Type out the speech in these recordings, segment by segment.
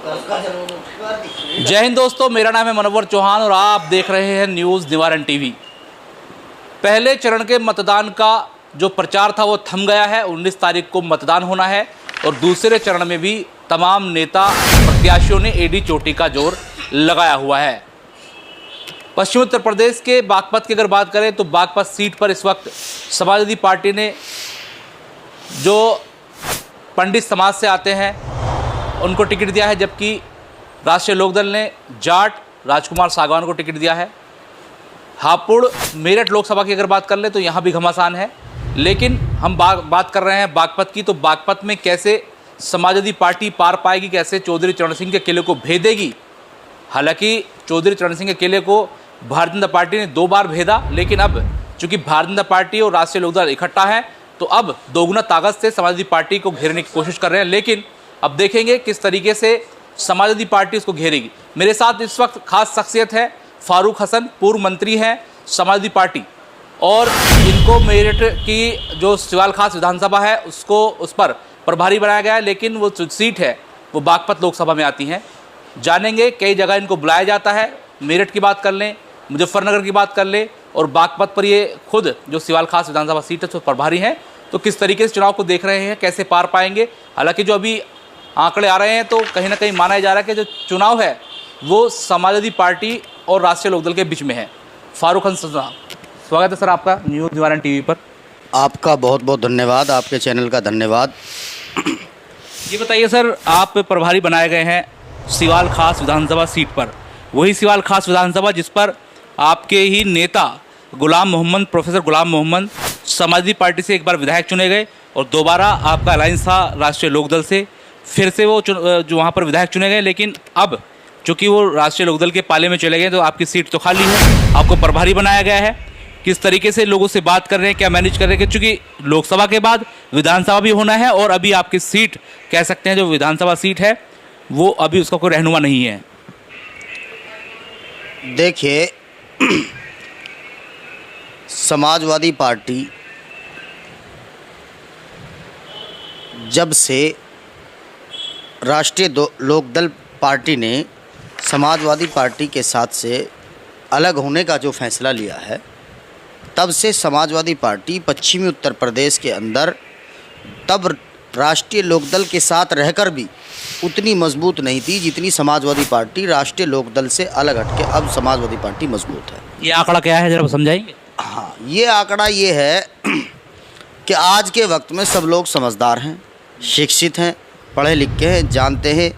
जय हिंद दोस्तों, मेरा नाम है मनोवर चौहान और आप देख रहे हैं न्यूज़ निवारण टीवी। पहले चरण के मतदान का जो प्रचार था वो थम गया है। 19 तारीख को मतदान होना है और दूसरे चरण में भी तमाम नेता प्रत्याशियों ने एडी चोटी का जोर लगाया हुआ है। पश्चिमी उत्तर प्रदेश के बागपत की अगर बात करें तो बागपत सीट पर इस वक्त समाजवादी पार्टी ने जो पंडित समाज से आते हैं उनको टिकट दिया है, जबकि राष्ट्रीय लोकदल ने जाट राजकुमार सागवान को टिकट दिया है। हापुड़ मेरठ लोकसभा की अगर बात कर ले तो यहाँ भी घमासान है, लेकिन हम बात कर रहे हैं बागपत की। तो बागपत में कैसे समाजवादी पार्टी पार पाएगी, कैसे चौधरी चरण सिंह के किले को भेदेगी। हालांकि चौधरी चरण सिंह के किले को भारतीय जनता पार्टी ने 2 बार भेदा, लेकिन अब चूंकि भारतीय जनता पार्टी और राष्ट्रीय लोकदल इकट्ठा है तो अब दोगुना ताकत से समाजवादी पार्टी को घेरने की कोशिश कर रहे हैं। लेकिन अब देखेंगे किस तरीके से समाजवादी पार्टी उसको घेरेगी। मेरे साथ इस वक्त खास शख्सियत है फारूक हसन, पूर्व मंत्री हैं समाजवादी पार्टी, और इनको मेरठ की जो सिवाल खास विधानसभा है उस पर प्रभारी बनाया गया है, लेकिन वो जो सीट है वो बागपत लोकसभा में आती हैं। जानेंगे कई जगह इनको बुलाया जाता है। मेरठ की बात कर लें, मुजफ्फरनगर की बात कर लें, और बागपत पर ये खुद जो सिवाल खास विधानसभा सीट है उस पर प्रभारी हैं। तो किस तरीके से चुनाव को देख रहे हैं, कैसे पार पाएंगे। हालांकि जो अभी आंकड़े आ रहे हैं तो कहीं ना कहीं माना जा रहा है कि जो चुनाव है वो समाजवादी पार्टी और राष्ट्रीय लोकदल के बीच में है। फारूक हसन साहब, स्वागत है सर आपका न्यूज़ निवारण टीवी पर। आपका बहुत बहुत धन्यवाद, आपके चैनल का धन्यवाद। ये बताइए सर, आप प्रभारी बनाए गए हैं सिवाल खास विधानसभा सीट पर, वही सिवाल खास विधानसभा जिस पर आपके ही नेता गुलाम मोहम्मद, प्रोफेसर गुलाम मोहम्मद समाजवादी पार्टी से एक बार विधायक चुने गए और दोबारा आपका अलायंस था राष्ट्रीय लोकदल से, फिर से वो जो वहाँ पर विधायक चुने गए। लेकिन अब चूँकि वो राष्ट्रीय लोकदल के पाले में चले गए तो आपकी सीट तो खाली है, आपको प्रभारी बनाया गया है। किस तरीके से लोगों से बात कर रहे हैं, क्या मैनेज कर रहे हैं, चूँकि लोकसभा के बाद विधानसभा भी होना है और अभी आपकी सीट कह सकते हैं जो विधानसभा सीट है वो अभी उसका कोई रहनुमा नहीं है। देखिए, समाजवादी पार्टी जब से राष्ट्रीय लोकदल पार्टी ने समाजवादी पार्टी के साथ से अलग होने का जो फैसला लिया है, तब से समाजवादी पार्टी पश्चिमी उत्तर प्रदेश के अंदर तब राष्ट्रीय लोकदल के साथ रहकर भी उतनी मजबूत नहीं थी जितनी समाजवादी पार्टी राष्ट्रीय लोकदल से अलग हटके अब समाजवादी पार्टी मजबूत है। ये आंकड़ा क्या है, जरा समझाएंगे। हाँ, ये आंकड़ा ये है कि आज के वक्त में सब लोग समझदार हैं, शिक्षित हैं, पढ़े लिखे हैं, जानते हैं।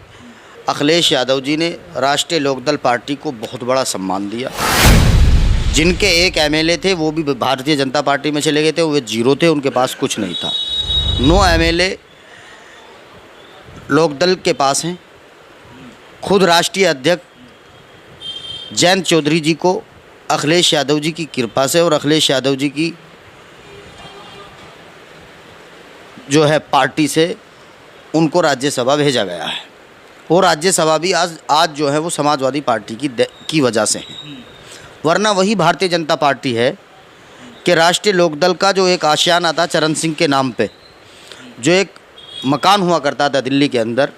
अखिलेश यादव जी ने राष्ट्रीय लोकदल पार्टी को बहुत बड़ा सम्मान दिया। जिनके एक एमएलए थे वो भी भारतीय जनता पार्टी में चले गए थे, वे जीरो थे, उनके पास कुछ नहीं था। 9 एमएलए लोकदल के पास हैं। खुद राष्ट्रीय अध्यक्ष जयंत चौधरी जी को अखिलेश यादव जी की कृपा से और अखिलेश यादव जी की जो है पार्टी से उनको राज्यसभा भेजा गया है, और राज्यसभा भी आज जो है वो समाजवादी पार्टी की वजह से है। वरना वही भारतीय जनता पार्टी है कि राष्ट्रीय लोकदल का जो एक आशियाना था चरण सिंह के नाम पे, जो एक मकान हुआ करता था दिल्ली के अंदर,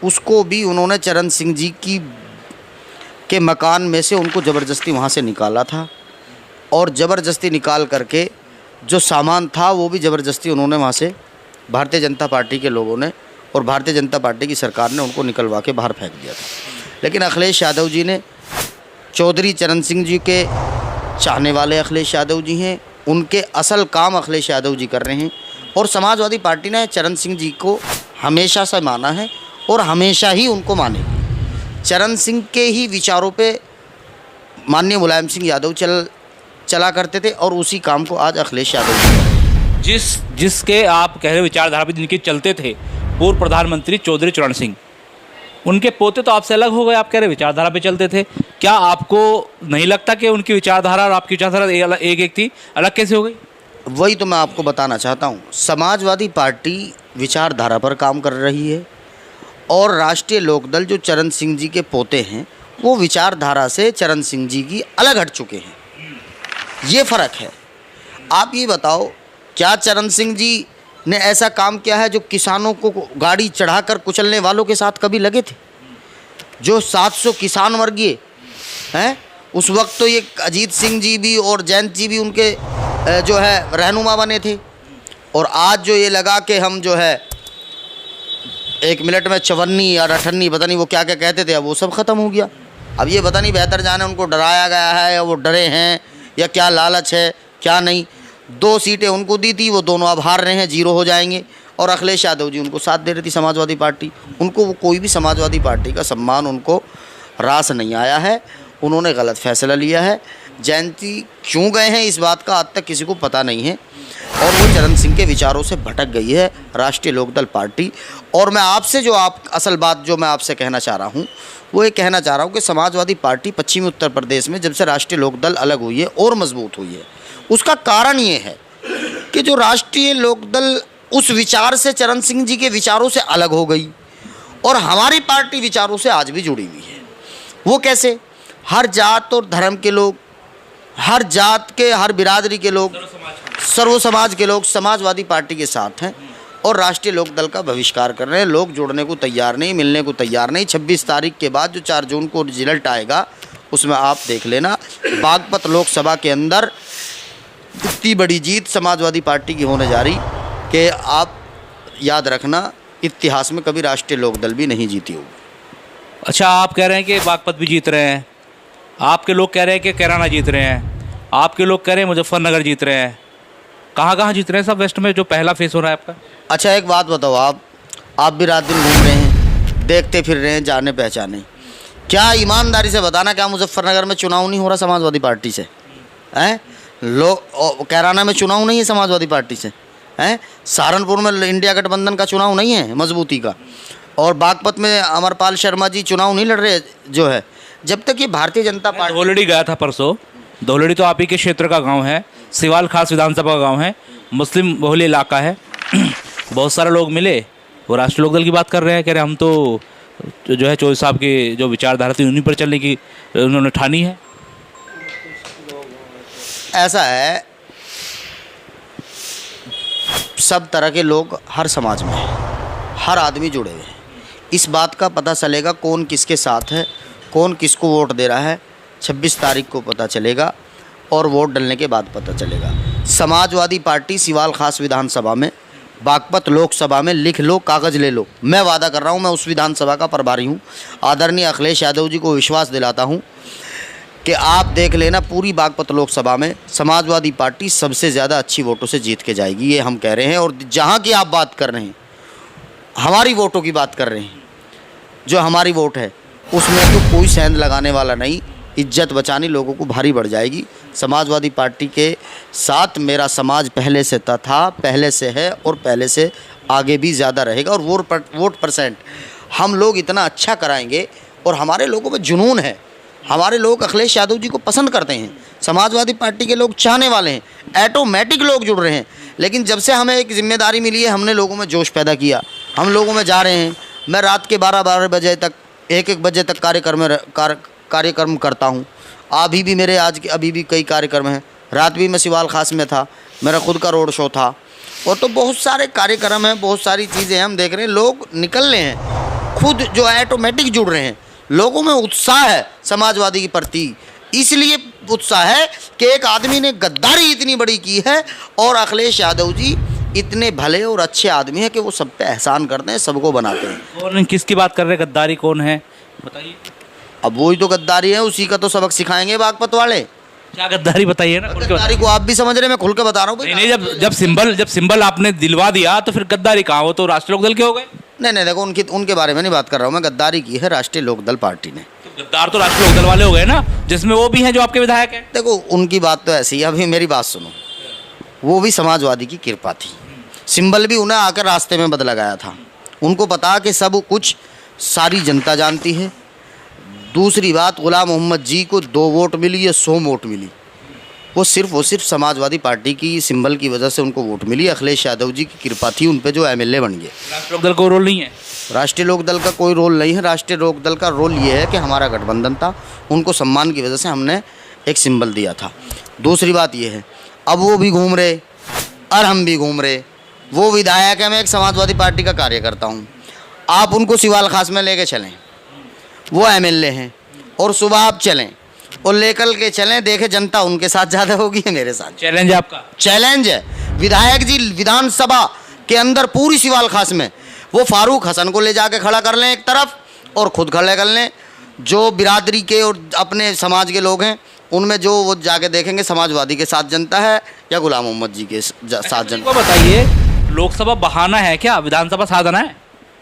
उसको भी उन्होंने चरण सिंह जी के मकान में से उनको ज़बरदस्ती वहाँ से निकाला था, और ज़बरदस्ती निकाल करके जो सामान था वो भी ज़बरदस्ती उन्होंने वहाँ से भारतीय जनता पार्टी के लोगों ने और भारतीय जनता पार्टी की सरकार ने उनको निकलवा के बाहर फेंक दिया था। लेकिन अखिलेश यादव जी ने, चौधरी चरण सिंह जी के चाहने वाले अखिलेश यादव जी हैं, उनके असल काम अखिलेश यादव जी कर रहे हैं, और समाजवादी पार्टी ने चरण सिंह जी को हमेशा से माना है और हमेशा ही उनको मानेगी। चरण सिंह के ही विचारों पे माननीय मुलायम सिंह यादव चला करते थे, और उसी काम को आज अखिलेश यादव जी जिसके आप कह रहे विचारधारा पे जिनके चलते थे पूर्व प्रधानमंत्री चौधरी चरण सिंह, उनके पोते तो आपसे अलग हो गए। आप कह रहे विचारधारा पे चलते थे, क्या आपको नहीं लगता कि उनकी विचारधारा और आपकी विचारधारा एक थी, अलग कैसे हो गई? वही तो मैं आपको बताना चाहता हूँ। समाजवादी पार्टी विचारधारा पर काम कर रही है, और राष्ट्रीय लोकदल जो चरण सिंह जी के पोते हैं वो विचारधारा से चरण सिंह जी की अलग हट चुके हैं। ये फ़र्क है। आप ये बताओ, क्या चरण सिंह जी ने ऐसा काम किया है जो किसानों को गाड़ी चढ़ाकर कुचलने वालों के साथ कभी लगे थे? जो 700 किसान वर्गीय हैं, उस वक्त तो ये अजीत सिंह जी भी और जयंत जी भी उनके जो है रहनुमा बने थे। और आज जो ये लगा कि हम जो है 1 मिनट में 54 या 58 पता नहीं वो क्या क्या कहते थे, अब वो सब ख़त्म हो गया। अब ये पता नहीं बेहतर जाने उनको डराया गया है या वो डरे हैं या क्या लालच है क्या नहीं। 2 सीटें उनको दी थी, वो दोनों अब हार रहे हैं, 0 हो जाएंगे। और अखिलेश यादव जी उनको साथ दे रही थी समाजवादी पार्टी। उनको वो कोई भी समाजवादी पार्टी का सम्मान उनको रास नहीं आया है, उन्होंने गलत फैसला लिया है। जयंती क्यों गए हैं इस बात का आज तक किसी को पता नहीं है, और वो चरण सिंह के विचारों से भटक गई है राष्ट्रीय लोकदल पार्टी। और मैं आपसे जो असल बात जो मैं आपसे कहना चाह रहा हूँ वो ये कहना चाह रहा हूँ कि समाजवादी पार्टी पश्चिमी उत्तर प्रदेश में जब से राष्ट्रीय लोकदल अलग हुई है और मजबूत हुई है, उसका कारण ये है कि जो राष्ट्रीय लोकदल उस विचार से चरण सिंह जी के विचारों से अलग हो गई और हमारी पार्टी विचारों से आज भी जुड़ी हुई है। वो कैसे? हर जात और धर्म के लोग, हर जात के, हर बिरादरी के लोग, सर्व समाज के लोग समाजवादी पार्टी के साथ हैं और राष्ट्रीय लोकदल का बहिष्कार कर रहे हैं। लोग जुड़ने को तैयार नहीं, मिलने को तैयार नहीं। 26 तारीख के बाद जो 4 जून को रिजल्ट आएगा उसमें आप देख लेना, बागपत लोकसभा के अंदर इतनी बड़ी जीत समाजवादी पार्टी की होने जा रही कि आप याद रखना इतिहास में कभी राष्ट्रीय लोकदल भी नहीं जीती होगी। अच्छा, आप कह रहे हैं कि बागपत भी जीत रहे हैं, आपके लोग कह रहे हैं कि कैराना जीत रहे हैं, आपके लोग कह रहे हैं मुजफ्फरनगर जीत रहे हैं। कहाँ कहाँ जीत रहे हैं सब वेस्ट में जो पहला फेस हो रहा है आपका? अच्छा एक बात बताओ, आप भी रात दिन घूम रहे हैं, देखते फिर रहे हैं, जाने पहचाने, क्या ईमानदारी से बताना क्या मुजफ्फरनगर में चुनाव नहीं हो रहा समाजवादी पार्टी से? हैं लोग कैराना में चुनाव नहीं है समाजवादी पार्टी से? हैं सहारनपुर में इंडिया गठबंधन का चुनाव नहीं है मजबूती का? और बागपत में अमरपाल शर्मा जी चुनाव नहीं लड़ रहे जो है? जब तक ये भारतीय जनता पार्टी। धौलड़ी गया था परसों, धौलड़ी तो आप ही के क्षेत्र का गांव है, सिवाल खास विधानसभा का गांव है, मुस्लिम बहुल इलाका है। बहुत सारे लोग मिले, वो राष्ट्रीय लोकदल की बात कर रहे हैं, कह रहे हम तो जो है चौधरी साहब की जो विचारधारा थी उन्हीं पर चलने की उन्होंने ठानी है। ऐसा है, सब तरह के लोग हर समाज में हैं, हर आदमी जुड़े हुए हैं। इस बात का पता चलेगा कौन किसके साथ है, कौन किसको वोट दे रहा है, 26 तारीख को पता चलेगा और वोट डलने के बाद पता चलेगा। समाजवादी पार्टी सिवाल खास विधानसभा में, बागपत लोकसभा में, लिख लो, कागज़ ले लो, मैं वादा कर रहा हूँ, मैं उस विधानसभा का प्रभारी हूँ। आदरणीय अखिलेश यादव जी को विश्वास दिलाता हूँ कि आप देख लेना, पूरी बागपत लोकसभा में समाजवादी पार्टी सबसे ज़्यादा अच्छी वोटों से जीत के जाएगी, ये हम कह रहे हैं। और जहाँ की आप बात कर रहे हैं, हमारी वोटों की बात कर रहे हैं, जो हमारी वोट है उसमें तो कोई सेंध लगाने वाला नहीं, इज्जत बचानी लोगों को भारी बढ़ जाएगी। समाजवादी पार्टी के साथ मेरा समाज पहले से था, पहले से है और पहले से आगे भी ज़्यादा रहेगा। और वोट परसेंट हम लोग इतना अच्छा कराएंगे और हमारे लोगों में जुनून है, हमारे लोग अखिलेश यादव जी को पसंद करते हैं, समाजवादी पार्टी के लोग चाहने वाले हैं, ऑटोमेटिक लोग जुड़ रहे हैं। लेकिन जब से हमें एक जिम्मेदारी मिली है, हमने लोगों में जोश पैदा किया, हम लोगों में जा रहे हैं। मैं रात के 12-12 बजे तक, 1-1 बजे तक कार्यक्रम करता हूँ। अभी भी मेरे अभी भी कई कार्यक्रम हैं। रात भी मैं सिवाल खास में था, मेरा खुद का रोड शो था, और तो बहुत सारे कार्यक्रम हैं, बहुत सारी चीज़ें हम देख रहे हैं। लोग निकल रहे हैं, खुद जो है ऑटोमेटिक जुड़ रहे हैं। लोगों में उत्साह है समाजवादी के प्रति, इसलिए उत्साह है कि एक आदमी ने गद्दारी इतनी बड़ी की है और अखिलेश यादव जी इतने भले और अच्छे आदमी हैं कि वो सब पे एहसान करते हैं, सबको बनाते हैं। कौन, किसकी बात कर रहे हैं? गद्दारी कौन है बताइए। अब वही तो गद्दारी है, उसी का तो सबक सिखाएंगे बागपत वाले। क्या गद्दारी बताइए ना। गद्दारी को आप भी समझ रहे हैं, मैं खुल के बता रहा हूँ। नहीं, जब सिंबल आपने दिलवा दिया तो फिर गद्दारी कहाँ? वो तो राष्ट्रीय लोकदल के हो गए। नहीं, देखो उनके बारे में नहीं बात कर रहा हूँ मैं। गद्दारी की है राष्ट्रीय लोकदल पार्टी ने। तो गद्दार तो राष्ट्रीय लोकदल वाले हो गए ना, जिसमें वो भी हैं जो आपके विधायक हैं। देखो उनकी बात तो ऐसी है, अभी मेरी बात सुनो, वो भी समाजवादी की कृपा थी। सिंबल भी उन्हें आकर रास्ते में बदला गया था। उनको पता कि सब कुछ सारी जनता जानती है। दूसरी बात, गुलाम मोहम्मद जी को 2 वोट मिली या 100 वोट मिली, वो सिर्फ समाजवादी पार्टी की सिंबल की वजह से उनको वोट मिली। अखिलेश यादव जी की कृपा थी उन पे, जो एमएलए बन गए। राष्ट्रीय लोकदल का रोल नहीं है? राष्ट्रीय लोकदल का कोई रोल नहीं है। राष्ट्रीय लोकदल का रोल ये है कि हमारा गठबंधन था, उनको सम्मान की वजह से हमने एक सिंबल दिया था। दूसरी बात ये है, अब वो भी घूम रहे और हम भी घूम रहे। वो विधायक है, मैं एक समाजवादी पार्टी का कार्यकर्ता हूँ। आप उनको सिवाल खास में लेके चलें, वो एमएलए हैं, और सुबह आप चलें और लेकर के चलें, देखे जनता उनके साथ ज़्यादा होगी या मेरे साथ। चैलेंज है आपका? चैलेंज है। विधायक जी विधानसभा के अंदर पूरी सिवाल खास में वो फारूक हसन को ले जाके खड़ा कर लें एक तरफ, और खुद खड़े कर लें। जो बिरादरी के और अपने समाज के लोग हैं उनमें जो वो जाके देखेंगे समाजवादी के साथ जनता है या गुलाम मोहम्मद जी के साथ जनता। बताइए, लोकसभा बहाना है क्या, विधानसभा साधना है?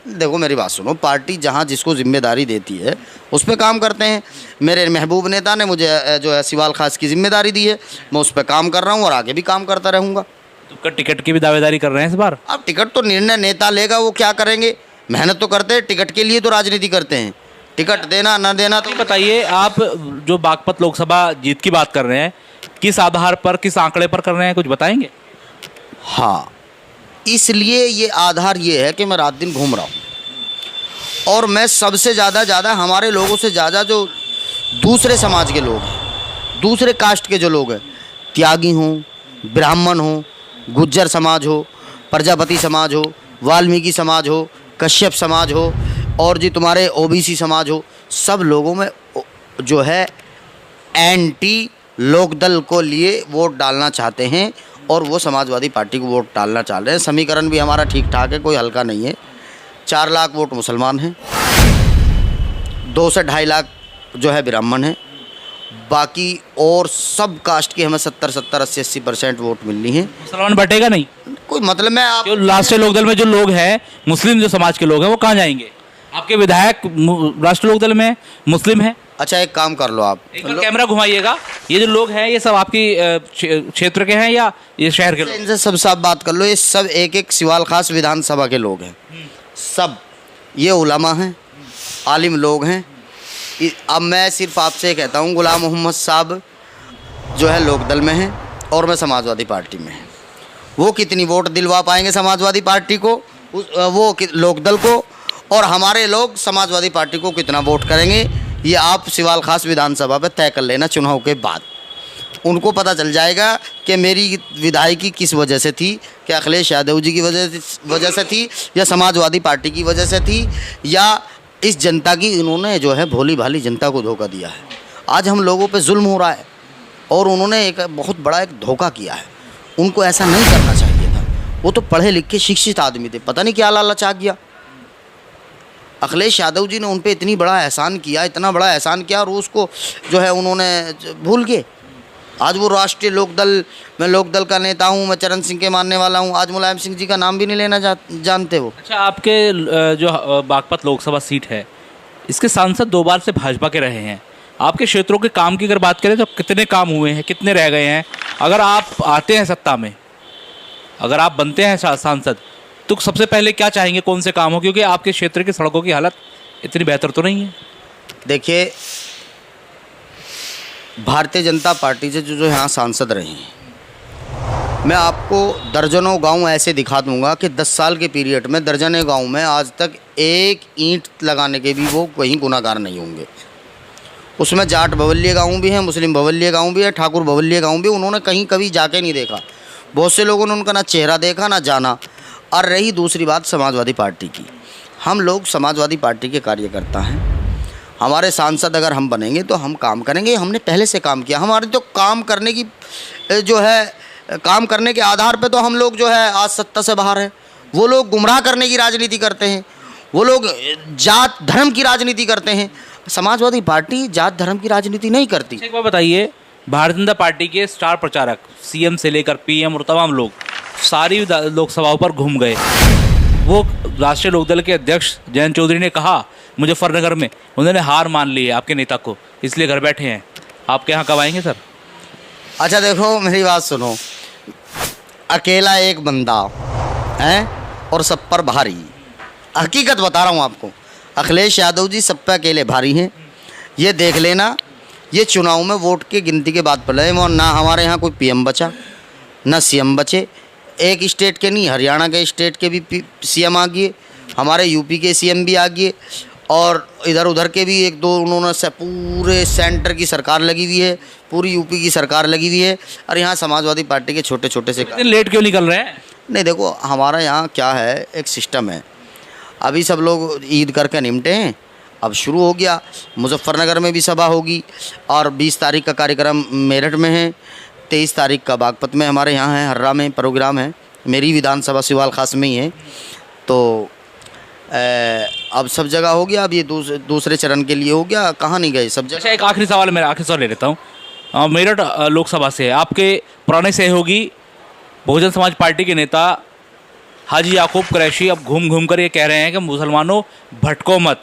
देखो मेरी बात सुनो, पार्टी जहाँ जिसको जिम्मेदारी देती है उस पर काम करते हैं। मेरे महबूब नेता ने मुझे जो है सिवाल खास की जिम्मेदारी दी है, मैं उस पर काम कर रहा हूँ और आगे भी काम करता रहूँगा। तो टिकट की भी दावेदारी कर रहे हैं इस बार? अब टिकट तो निर्णय नेता लेगा, वो क्या करेंगे। मेहनत तो करते हैं, टिकट के लिए तो राजनीति करते हैं, टिकट देना ना देना तो। बताइए, आप जो बागपत लोकसभा जीत की बात कर रहे हैं, किस आधार पर, किस आंकड़े पर कर रहे हैं, कुछ बताएंगे? हाँ, इसलिए ये आधार ये है कि मैं रात दिन घूम रहा हूँ और मैं सबसे ज़्यादा हमारे लोगों से ज़्यादा जो दूसरे समाज के लोग हैं, दूसरे कास्ट के जो लोग हैं, त्यागी हों, ब्राह्मण हों, गुज्जर समाज हो, प्रजापति समाज हो, वाल्मीकि समाज हो, कश्यप समाज हो, और जी तुम्हारे ओबीसी समाज हो, सब लोगों में जो है एंटी लोकदल को लिए वोट डालना चाहते हैं और वो समाजवादी पार्टी को वोट डालना चाह रहे हैं। समीकरण भी हमारा ठीक ठाक है, कोई हल्का नहीं है। 4 लाख वोट मुसलमान हैं, 2 से 2.5 लाख जो है ब्राह्मण हैं, बाकी और सब कास्ट की हमें 70, 80% वोट मिलनी है। मुसलमान बटेगा नहीं कोई मतलब मैं आप जो राष्ट्रीय लोकदल में जो लोग हैं, मुस्लिम जो समाज के लोग हैं, वो कहाँ जाएंगे? आपके विधायक राष्ट्रीय लोकदल में मुस्लिम हैं। अच्छा एक काम कर लो, आप एक बार कैमरा घुमाइएगा। ये जो लोग हैं ये सब आपकी क्षेत्र के हैं या ये शहर के लोग? इनसे सब साफ बात कर लो, ये सब एक सिवाल खास विधानसभा के लोग हैं, सब ये उलमा हैं, आलिम लोग हैं। अब मैं सिर्फ आपसे कहता हूँ, गुलाम मोहम्मद साहब जो है लोकदल में हैं और मैं समाजवादी पार्टी में हैं। वो कितनी वोट दिलवा पाएंगे समाजवादी पार्टी को, वो लोकदल को, और हमारे लोग समाजवादी पार्टी को कितना वोट करेंगे, ये आप सिवाल खास विधानसभा पे तय कर लेना चुनाव के बाद। उनको पता चल जाएगा कि मेरी विधायकी किस वजह से थी, कि अखिलेश यादव जी की वजह से थी, या समाजवादी पार्टी की वजह से थी, या इस जनता की इन्होंने जो है भोली भाली जनता को धोखा दिया है। आज हम लोगों पे जुल्म हो रहा है और उन्होंने एक बहुत बड़ा एक धोखा किया है। उनको ऐसा नहीं करना चाहिए था। वो तो पढ़े लिखे शिक्षित आदमी थे, पता नहीं क्या लालच आ गया। अखिलेश यादव जी ने उन पर इतनी बड़ा एहसान किया, इतना बड़ा एहसान किया, और उसको जो है उन्होंने भूल गए। आज वो राष्ट्रीय लोकदल, मैं लोकदल का नेता हूँ, मैं चरण सिंह के मानने वाला हूँ, आज मुलायम सिंह जी का नाम भी नहीं लेना जानते वो। अच्छा, आपके जो बागपत लोकसभा सीट है, इसके सांसद 2 बार से भाजपा के रहे हैं। आपके क्षेत्रों के काम की अगर बात करें तो कितने काम हुए हैं, कितने रह गए हैं? अगर आप आते हैं सत्ता में, अगर आप बनते हैं सांसद, तो सबसे पहले क्या चाहेंगे, कौन से काम हो? क्योंकि आपके क्षेत्र की सड़कों की हालत इतनी बेहतर तो नहीं है। देखिए, भारतीय जनता पार्टी से जो यहाँ सांसद रहे हैं, मैं आपको दर्जनों गांव ऐसे दिखा दूंगा कि 10 साल के पीरियड में दर्जनों गांव में आज तक एक ईंट लगाने के भी वो कहीं गुनाहगार नहीं होंगे। उसमें जाट बवलिये गाँव भी हैं, मुस्लिम बवलिये गाँव भी है, ठाकुर बवलिये गाँव भी, उन्होंने कहीं कभी जाके नहीं देखा। बहुत से लोगों ने उनका ना चेहरा देखा ना जाना। और रही दूसरी बात समाजवादी पार्टी की, हम लोग समाजवादी पार्टी के कार्यकर्ता हैं। हमारे सांसद अगर हम बनेंगे तो हम काम करेंगे, हमने पहले से काम किया। हमारे तो काम करने की जो है, काम करने के आधार पे तो हम लोग जो है आज सत्ता से बाहर हैं। वो लोग गुमराह करने की राजनीति करते हैं, वो लोग जात धर्म की राजनीति करते हैं। समाजवादी पार्टी जात धर्म की राजनीति नहीं करती। एक बात बताइए, भारतीय जनता पार्टी के स्टार प्रचारक सीएम से लेकर पीएम और तमाम लोग सारी लोकसभाओं पर घूम गए। वो राष्ट्रीय लोकदल के अध्यक्ष जयंत चौधरी ने कहा मुजफ्फरनगर में उन्होंने हार मान ली है आपके नेता को, इसलिए घर बैठे हैं। आपके यहाँ कब आएंगे सर? अच्छा देखो, मेरी बात सुनो, अकेला एक बंदा है और सब पर भारी। हकीकत बता रहा हूँ आपको, अखिलेश यादव जी सब पे अकेले भारी हैं। ये देख लेना, ये चुनाव में वोट की गिनती के बाद पड़े, ना हमारे यहाँ कोई पीएम बचा, ना सीएम बचे। एक स्टेट के नहीं, हरियाणा के स्टेट के भी सीएम आ गए, हमारे यूपी के सीएम भी आ गए, और इधर उधर के भी 1-2 उन्होंने से पूरे सेंटर की सरकार लगी हुई है, पूरी यूपी की सरकार लगी हुई है। और यहाँ समाजवादी पार्टी के छोटे छोटे से लेट क्यों निकल रहे हैं? नहीं देखो, हमारा यहाँ क्या है, एक सिस्टम है। अभी सब लोग ईद करके निपटे हैं, अब शुरू हो गया। मुजफ्फरनगर में भी सभा होगी और 20 तारीख का कार्यक्रम मेरठ में है, 23 तारीख का बागपत में हमारे यहाँ है, हर्रा में प्रोग्राम है, मेरी विधानसभा सिवाल खास में ही है। तो अब सब जगह हो गया। अब ये दूसरे चरण के लिए हो गया, कहाँ नहीं गए सब जगह। अच्छा, एक आखिरी सवाल, मेरा आखिरी सवाल ले लेता हूँ। मेरठ लोकसभा से आपके पुराने सहयोगी बहुजन समाज पार्टी के नेता हाजी याकूब कुरैशी अब घूम घूम कर ये कह रहे हैं कि मुसलमानों भटको मत,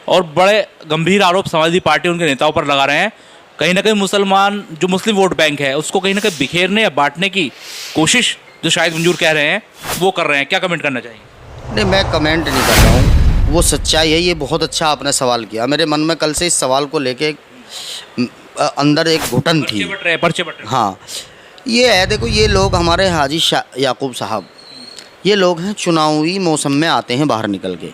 और बड़े गंभीर आरोप समाजवादी पार्टी उनके नेताओं पर लगा रहे हैं। कहीं ना कहीं मुसलमान जो मुस्लिम वोट बैंक है उसको कहीं ना कहीं बिखेरने या बांटने की कोशिश जो शाहिद मंजूर कह रहे हैं वो कर रहे हैं। क्या कमेंट करना चाहिए? नहीं, मैं कमेंट नहीं कर रहा हूँ, वो सच्चाई है। ये बहुत अच्छा आपने सवाल किया। मेरे मन में कल से इस सवाल को लेके अंदर एक घुटन थी। पर्चे बट रहे। हाँ, ये है, देखो ये लोग हमारे हाजी याकूब साहब, ये लोग हैं चुनावी मौसम में आते हैं बाहर निकल के,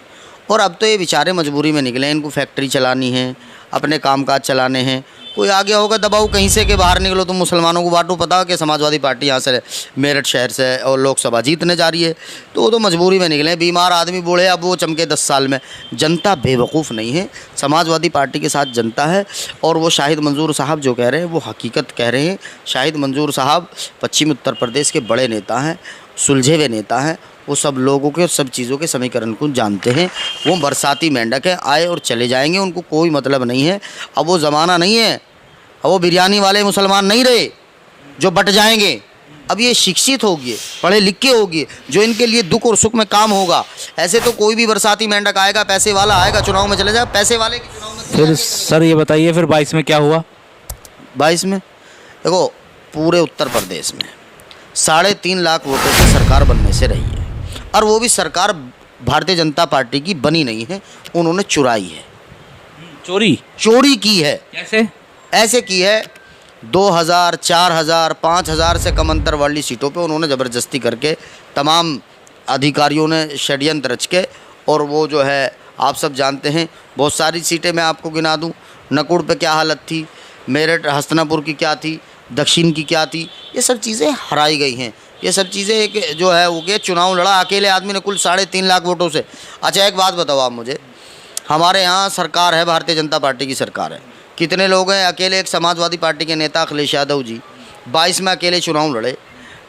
और अब तो ये बेचारे मजबूरी में निकले, इनको फैक्ट्री चलानी है, अपने कामकाज चलाने हैं। कोई आ गया होगा दबाव कहीं से कि बाहर निकलो तुम मुसलमानों को बांटो, पता कि समाजवादी पार्टी यहाँ से मेरठ शहर से और लोकसभा जीतने जा रही है, तो वो तो मजबूरी में निकले। बीमार आदमी बूढ़े, अब वो चमके 10 साल में। जनता बेवकूफ़ नहीं है, समाजवादी पार्टी के साथ जनता है। और वो शाहिद मंजूर साहब जो कह रहे हैं वो हकीकत कह रहे हैं। शाहिद मंजूर साहब पश्चिमी उत्तर प्रदेश के बड़े नेता हैं, सुलझे हुए नेता हैं, वो सब लोगों के सब चीज़ों के समीकरण को जानते हैं। वो बरसाती मेंढक है, आए और चले जाएंगे, उनको कोई मतलब नहीं है। अब वो ज़माना नहीं है, अब वो बिरयानी वाले मुसलमान नहीं रहे जो बट जाएंगे। अब ये शिक्षित होगी, पढ़े लिखे होगी, जो इनके लिए दुख और सुख में काम होगा। ऐसे तो कोई भी बरसाती मेंढक आएगा, पैसे वाला आएगा, चुनाव में चले जाए, पैसे वाले के चुनाव में। फिर सर ये बताइए, फिर 22 में क्या हुआ? 22 में देखो, पूरे उत्तर प्रदेश में 3.5 लाख वोटों से सरकार बनने से रही है, और वो भी सरकार भारतीय जनता पार्टी की बनी नहीं है, उन्होंने चुराई है। चोरी की है। कैसे? ऐसे की है, 2000, 4000, 5000 से कम अंतर वाली सीटों पे उन्होंने ज़बरदस्ती करके तमाम अधिकारियों ने षड्यंत्र रच के, और वो जो है आप सब जानते हैं, बहुत सारी सीटें मैं आपको गिना दूं। नकुड़ पे क्या हालत थी, मेरठ हस्तिनापुर की क्या थी, दक्षिण की क्या थी, ये सब चीज़ें हराई गई हैं। ये सब चीज़ें एक जो है वो गया, चुनाव लड़ा अकेले आदमी ने कुल 3.5 लाख वोटों से। अच्छा, एक बात बताओ आप मुझे, हमारे यहाँ सरकार है, भारतीय जनता पार्टी की सरकार है, कितने लोग हैं? अकेले एक समाजवादी पार्टी के नेता अखिलेश यादव जी 22 में अकेले चुनाव लड़े,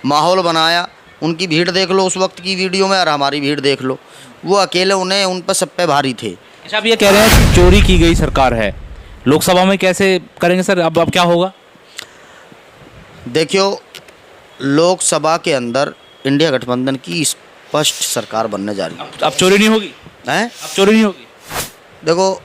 माहौल बनाया। उनकी भीड़ देख लो उस वक्त की वीडियो में, और हमारी भीड़ देख लो, वो अकेले, उन्हें उन पर सब पे भारी थे। अच्छा, आप ये कह रहे हैं चोरी की गई सरकार है, लोकसभा में कैसे करेंगे सर? अब क्या होगा? देखियो, लोकसभा के अंदर इंडिया गठबंधन की स्पष्ट सरकार बनने जा रही है। अब चोरी नहीं होगी? हैं? अब चोरी नहीं होगी? देखो,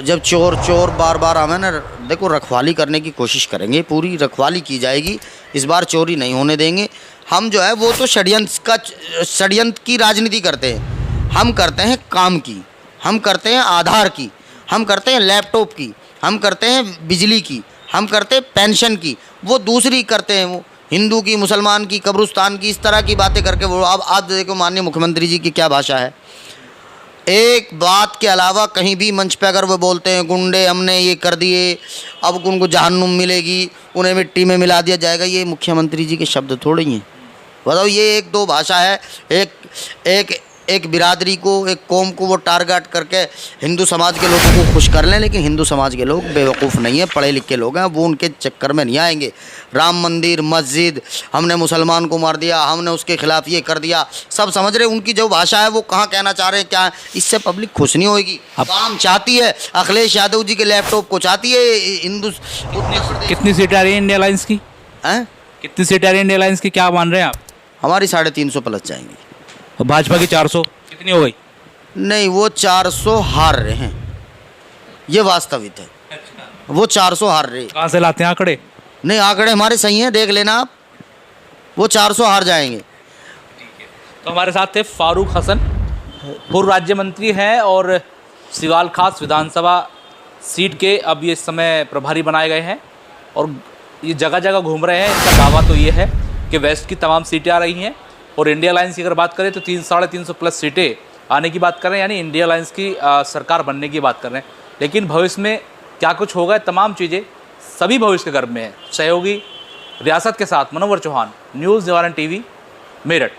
जब चोर बार बार आवे ना, देखो रखवाली करने की कोशिश करेंगे, पूरी रखवाली की जाएगी, इस बार चोरी नहीं होने देंगे। हम जो है वो तो षड्यंत्र की राजनीति करते हैं, हम करते हैं काम की, हम करते हैं आधार की, हम करते हैं लैपटॉप की, हम करते हैं बिजली की, हम करते हैं पेंशन की, वो दूसरी करते हैं, वो हिंदू की, मुसलमान की, कब्रिस्तान की, इस तरह की बातें करके वो। अब आप देखो माननीय मुख्यमंत्री जी की क्या भाषा है, एक बात के अलावा कहीं भी मंच पे अगर वो बोलते हैं गुंडे हमने ये कर दिए, अब उनको जहन्नुम मिलेगी, उन्हें मिट्टी में मिला दिया जाएगा, ये मुख्यमंत्री जी के शब्द थोड़े ही हैं। बताओ, ये एक दो भाषा है। एक बिरादरी को, एक कौम को वो टारगेट करके हिंदू समाज के लोगों को खुश कर लें, लेकिन हिंदू समाज के लोग बेवकूफ़ नहीं है, पढ़े लिखे लोग हैं, वो उनके चक्कर में नहीं आएंगे। राम मंदिर, मस्जिद, हमने मुसलमान को मार दिया, हमने उसके खिलाफ ये कर दिया, सब समझ रहे। उनकी जो भाषा है वो कहाँ कहना चाह रहे हैं, क्या है, इससे पब्लिक खुश नहीं होगी। काम चाहती है, अखिलेश यादव जी के लैपटॉप को चाहती है हिंदू। कितनी सीटें आ रही हैं इंडिया अलायंस की? हैं? कितनी सीटें आ रही हैं इंडिया अलायंस की, क्या मान रहे हैं आप? हमारी 350 प्लस जाएंगी। भाजपा की 400 कितनी हो गई? नहीं, वो 400 हार रहे हैं, ये वास्तविक है। वो 400 हार रहे। कहाँ से लाते हैं आंकड़े? नहीं, आंकड़े हमारे सही हैं, देख लेना आप, वो 400 हार जाएंगे। तो हमारे साथ थे फारूक हसन, पूर्व राज्य मंत्री हैं और सिवाल खास विधानसभा सीट के अब ये इस समय प्रभारी बनाए गए हैं, और ये जगह जगह घूम रहे हैं। इनका दावा तो ये है कि वेस्ट की तमाम सीटें आ रही हैं, और इंडिया अलायंस की अगर बात करें तो 300-350 प्लस सीटें आने की बात कर रहे हैं, यानी इंडिया अलायंस की सरकार बनने की बात कर रहे हैं। लेकिन भविष्य में क्या कुछ होगा, तमाम चीज़ें सभी भविष्य के गर्भ में है। सहयोगी रियासत के साथ मनोवर चौहान, न्यूज़ निवारण टीवी, मेरठ।